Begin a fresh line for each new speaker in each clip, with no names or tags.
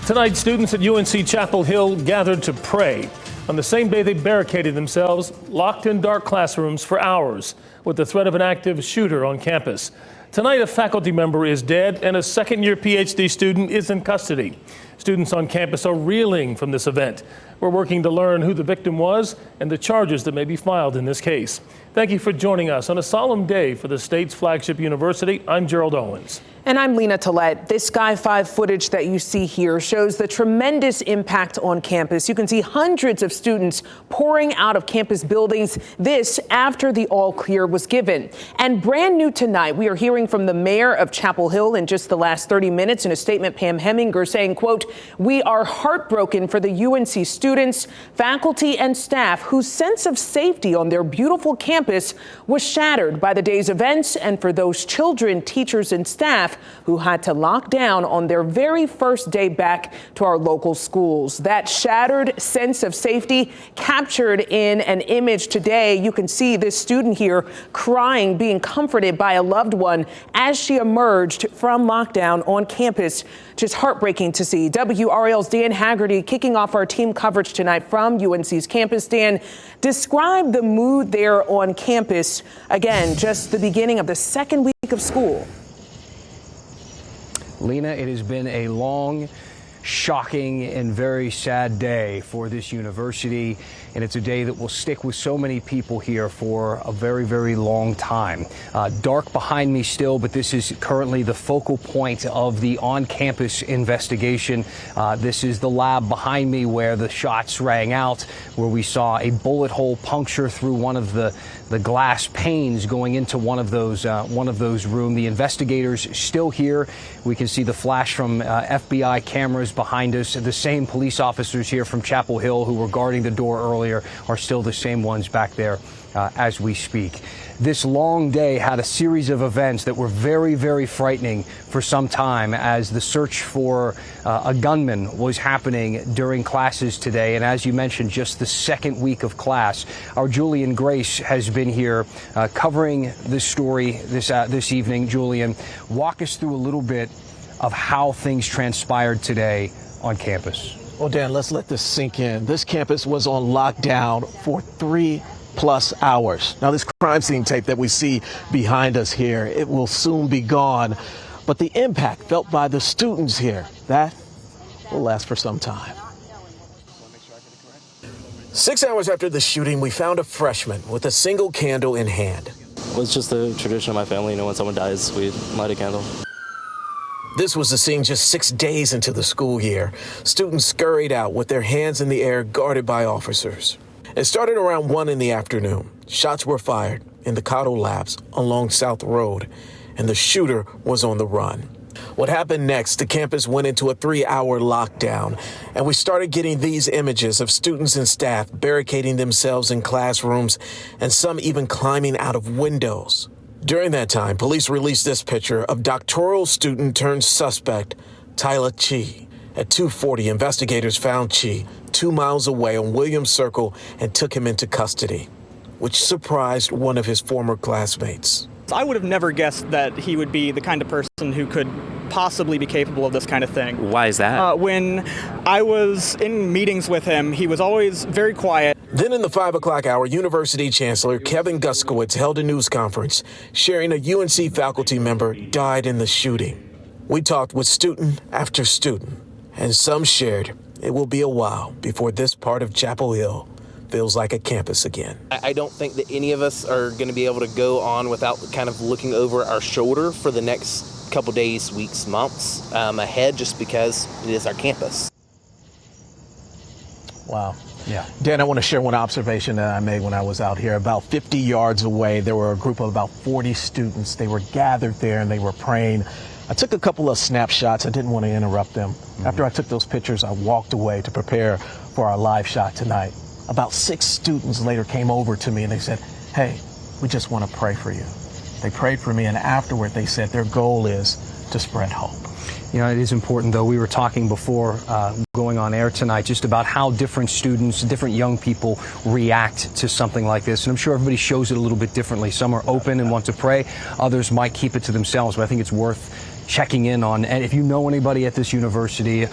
Tonight, students at UNC Chapel Hill gathered to pray on the same day they barricaded themselves, locked in dark classrooms for hours with the threat of an active shooter on campus. Tonight, a faculty member is dead and a second-year PhD student is in custody. Students on campus are reeling from this event. We're working to learn who the victim was and the charges that may be filed in this case. Thank you for joining us on a solemn day for the state's flagship university. I'm Gerald Owens.
And I'm Lena Tillett. This Sky 5 footage that you see here shows the tremendous impact on campus. You can see hundreds of students pouring out of campus buildings, this after the all clear was given. And brand new tonight, we are hearing from the mayor of Chapel Hill in just the last 30 minutes. In a statement, Pam Heminger saying, quote, "We are heartbroken for the UNC students, faculty and staff whose sense of safety on their beautiful campus was shattered by the day's events, and for those children, teachers and staff who had to lock down on their very first day back to our local schools." That shattered sense of safety captured in an image today. You can see this student here crying, being comforted by a loved one as she emerged from lockdown on campus. Just heartbreaking to see. WRAL's Dan Haggerty kicking off our team coverage tonight from UNC's campus. Dan, describe the mood there on campus. Again, just the beginning of the second week of school.
Lena, it has been a long, shocking, and very sad day for this university, and it's a day that will stick with so many people here for a very, very long time. Dark behind me still, but this is currently the focal point of the on-campus investigation. This is the lab behind me where the shots rang out, where we saw a bullet hole puncture through one of the glass panes going into one of those rooms. The investigators still here. We can see the flash from FBI cameras behind us. The same police officers here from Chapel Hill who were guarding the door earlier are still the same ones back there as we speak. This long day had a series of events that were very, very frightening for some time as the search for a gunman was happening during classes today. And as you mentioned, just the second week of class. Our Julian Grace has been here covering this story this evening. Julian, walk us through a little bit of how things transpired today on campus.
Well, Dan, let's let this sink in. This campus was on lockdown for 3+ hours. Now, this crime scene tape that we see behind us here, it will soon be gone. But the impact felt by the students here, that will last for some time. 6 hours after the shooting, we found a freshman with a single candle in hand.
Well, it's just the tradition of my family. You know, when someone dies, we light a candle.
This was the scene just 6 days into the school year. Students scurried out with their hands in the air, guarded by officers. It started around 1 in the afternoon. Shots were fired in the Cottle Labs along South Road, and the shooter was on the run. What happened next, the campus went into a 3-hour lockdown, and we started getting these images of students and staff barricading themselves in classrooms, and some even climbing out of windows. During that time, police released this picture of doctoral student turned suspect Tyler Chi. At 2:40, investigators found Chi 2 miles away on Williams Circle and took him into custody, which surprised one of his former classmates.
I would have never guessed that he would be the kind of person who could possibly be capable of this kind of thing.
Why is that?
When I was in meetings with him, he was always very quiet.
Then in the 5 o'clock hour, University Chancellor Kevin Guskowitz held a news conference sharing a UNC faculty member died in the shooting. We talked with student after student, and some shared it will be a while before this part of Chapel Hill feels like a campus again.
I don't think that any of us are going to be able to go on without kind of looking over our shoulder for the next couple days, weeks, months ahead, just because it is our campus.
Wow.
Yeah.
Dan, I want to share one observation that I made when I was out here. About 50 yards away, there were a group of about 40 students. They were gathered there and they were praying. I took a couple of snapshots. I didn't want to interrupt them. After I took those pictures, I walked away to prepare for our live shot tonight. About 6 students later came over to me and they said, "Hey, we just want to pray for you." They prayed for me, and afterward they said their goal is to spread hope.
You know, it is important, though. We were talking before going on air tonight just about how different students, different young people react to something like this. And I'm sure everybody shows it a little bit differently. Some are open and want to pray. Others might keep it to themselves. But I think it's worth checking in on, and if you know anybody at this university,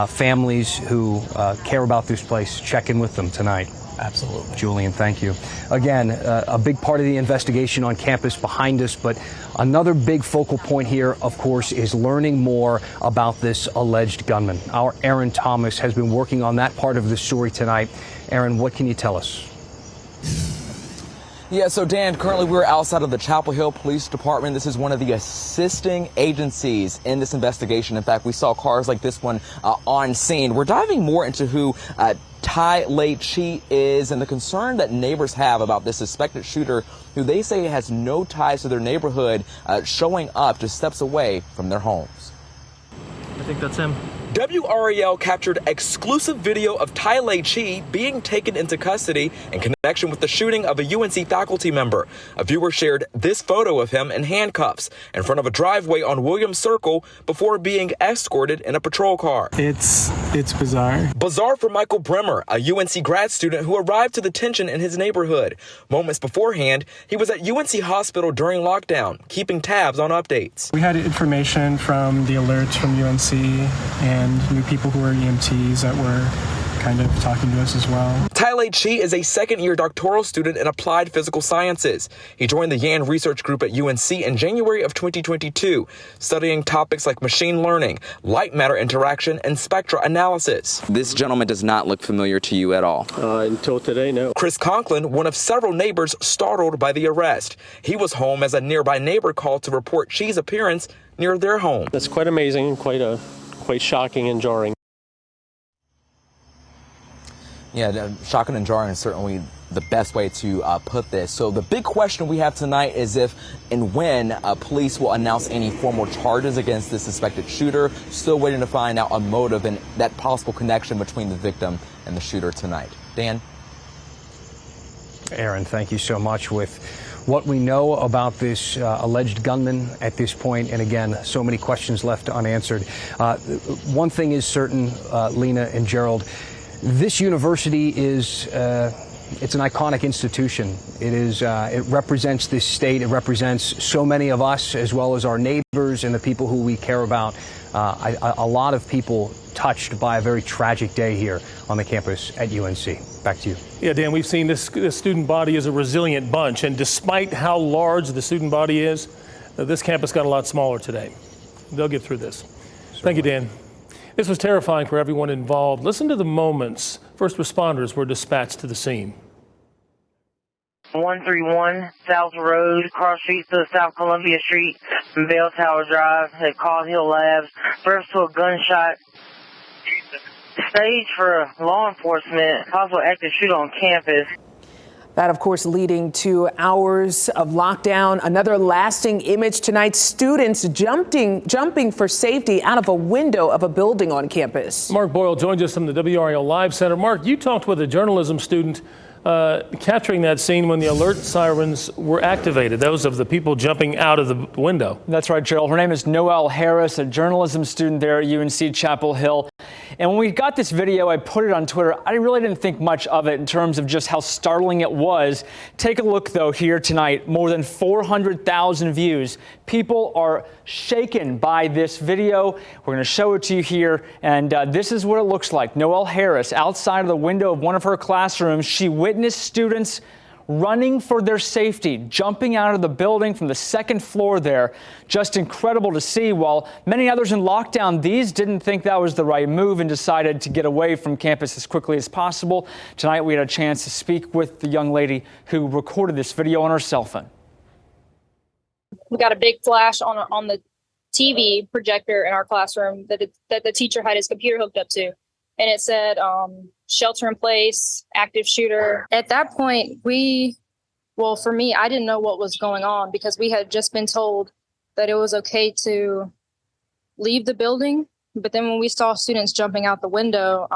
families who care about this place, check in with them tonight.
Absolutely.
Julian, thank you. Again, a big part of the investigation on campus behind us, but another big focal point here, of course, is learning more about this alleged gunman. Our Aaron Thomas has been working on that part of the story tonight. Aaron, what can you tell us?
Yeah, so Dan, currently we're outside of the Chapel Hill Police Department. This is one of the assisting agencies in this investigation. In fact, we saw cars like this one on scene. We're diving more into who Tai Lei Chi is and the concern that neighbors have about this suspected shooter who they say has no ties to their neighborhood showing up just steps away from their homes.
I think that's him.
WRAL captured exclusive video of Tai Lei Chi being taken into custody in connection with the shooting of a UNC faculty member. A viewer shared this photo of him in handcuffs in front of a driveway on Williams Circle before being escorted in a patrol car.
It's bizarre.
Bizarre for Michael Bremer, a UNC grad student who arrived to the detention in his neighborhood. Moments beforehand, he was at UNC Hospital during lockdown, keeping tabs on updates.
We had information from the alerts from UNC and new people who were EMTs that were kind of talking to us as well.
Tai Lei Chi is a second-year doctoral student in applied physical sciences. He joined the Yan Research Group at UNC in January of 2022, studying topics like machine learning, light matter interaction, and spectra analysis.
This gentleman does not look familiar to you at all.
Until today, no.
Chris Conklin, one of several neighbors startled by the arrest. He was home as a nearby neighbor called to report Chi's appearance near their home.
That's quite amazing and quite shocking and jarring.
Yeah, shocking and jarring is certainly the best way to put this. So the big question we have tonight is if and when police will announce any formal charges against this suspected shooter. Still waiting to find out a motive and that possible connection between the victim and the shooter tonight. Dan?
Aaron, thank you so much. With what we know about this alleged gunman at this point, and again, so many questions left unanswered. One thing is certain, Lena and Gerald, this university is it's an iconic institution. It represents this state. It represents so many of us, as well as our neighbors and the people who we care about. A lot of people touched by a very tragic day here on the campus at UNC. Back to you.
Yeah, Dan, we've seen this student body is a resilient bunch, and despite how large the student body is, this campus got a lot smaller today. They'll get through this. Certainly. Thank you, Dan. This was terrifying for everyone involved. Listen to the moments first responders were dispatched to the scene.
131 South Road, cross streets to South Columbia Street, Bell Tower Drive, at Call Hill Labs. First to a gunshot. Stage for law enforcement, possible active shooter on campus.
That, of course, leading to hours of lockdown. Another lasting image tonight, students jumping for safety out of a window of a building on campus.
Mark Boyle joins us from the WRAL Live Center. Mark, you talked with a journalism student capturing that scene when the alert sirens were activated, those of the people jumping out of the window.
That's right, Gerald. Her name is Noelle Harris, a journalism student there at UNC Chapel Hill. And when we got this video, I put it on Twitter. I really didn't think much of it in terms of just how startling it was. Take a look, though, here tonight. More than 400,000 views. People are shaken by this video. We're going to show it to you here. And this is what it looks like. Noelle Harris, outside of the window of one of her classrooms, she witnessed students running for their safety, jumping out of the building from the second floor there. Just incredible to see. While many others in lockdown, these didn't think that was the right move and decided to get away from campus as quickly as possible. Tonight, we had a chance to speak with the young lady who recorded this video on her cell phone.
We got a big flash on the TV projector in our classroom that the teacher had his computer hooked up to. And it said, shelter in place, active shooter. At that point, for me, I didn't know what was going on because we had just been told that it was okay to leave the building. But then when we saw students jumping out the window,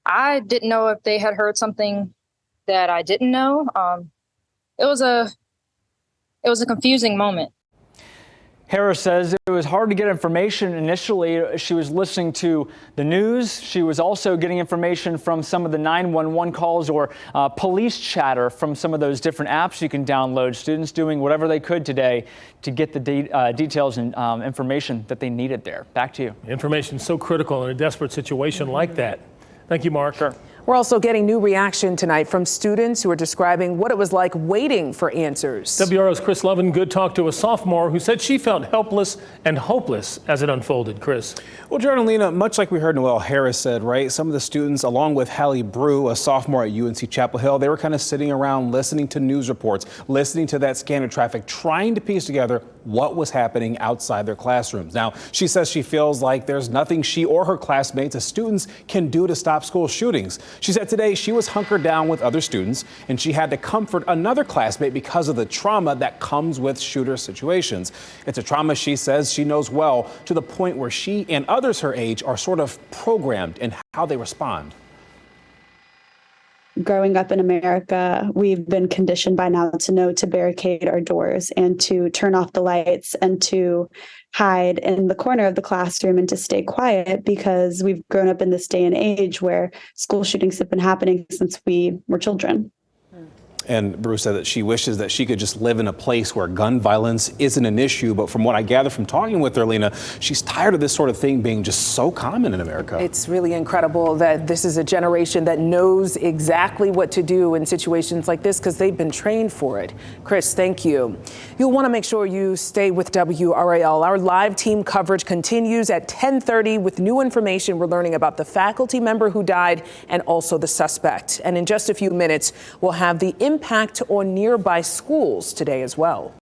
I didn't know if they had heard something that I didn't know. It was a confusing moment.
Harris says it was hard to get information initially. She was listening to the news. She was also getting information from some of the 911 calls or police chatter from some of those different apps you can download. Students doing whatever they could today to get the details and information that they needed there. Back to you.
Information so critical in a desperate situation like that. Thank you, Mark.
Sure.
We're also getting new reaction tonight from students who are describing what it was like waiting for answers.
WRAL's Chris Lovengood talked to a sophomore who said she felt helpless and hopeless as it unfolded. Chris.
Well, Jared and Lena, much like we heard Noelle Harris said, right, some of the students, along with Hallie Brew, a sophomore at UNC Chapel Hill, they were kind of sitting around listening to news reports, listening to that scan of traffic, trying to piece together what was happening outside their classrooms. Now, she says she feels like there's nothing she or her classmates as students can do to stop school shootings. She said today she was hunkered down with other students and she had to comfort another classmate because of the trauma that comes with shooter situations. It's a trauma she says she knows well, to the point where she and others her age are sort of programmed in how they respond.
Growing up in America, we've been conditioned by now to know to barricade our doors and to turn off the lights and to hide in the corner of the classroom and to stay quiet, because we've grown up in this day and age where school shootings have been happening since we were children.
And Bruce said that she wishes that she could just live in a place where gun violence isn't an issue. But from what I gather from talking with her, Lena, she's tired of this sort of thing being just so common in America.
It's really incredible that this is a generation that knows exactly what to do in situations like this because they've been trained for it. Chris, thank you. You'll want to make sure you stay with WRAL. Our live team coverage continues at 10:30 with new information. We're learning about the faculty member who died and also the suspect. And in just a few minutes, we'll have the impact on nearby schools today as well.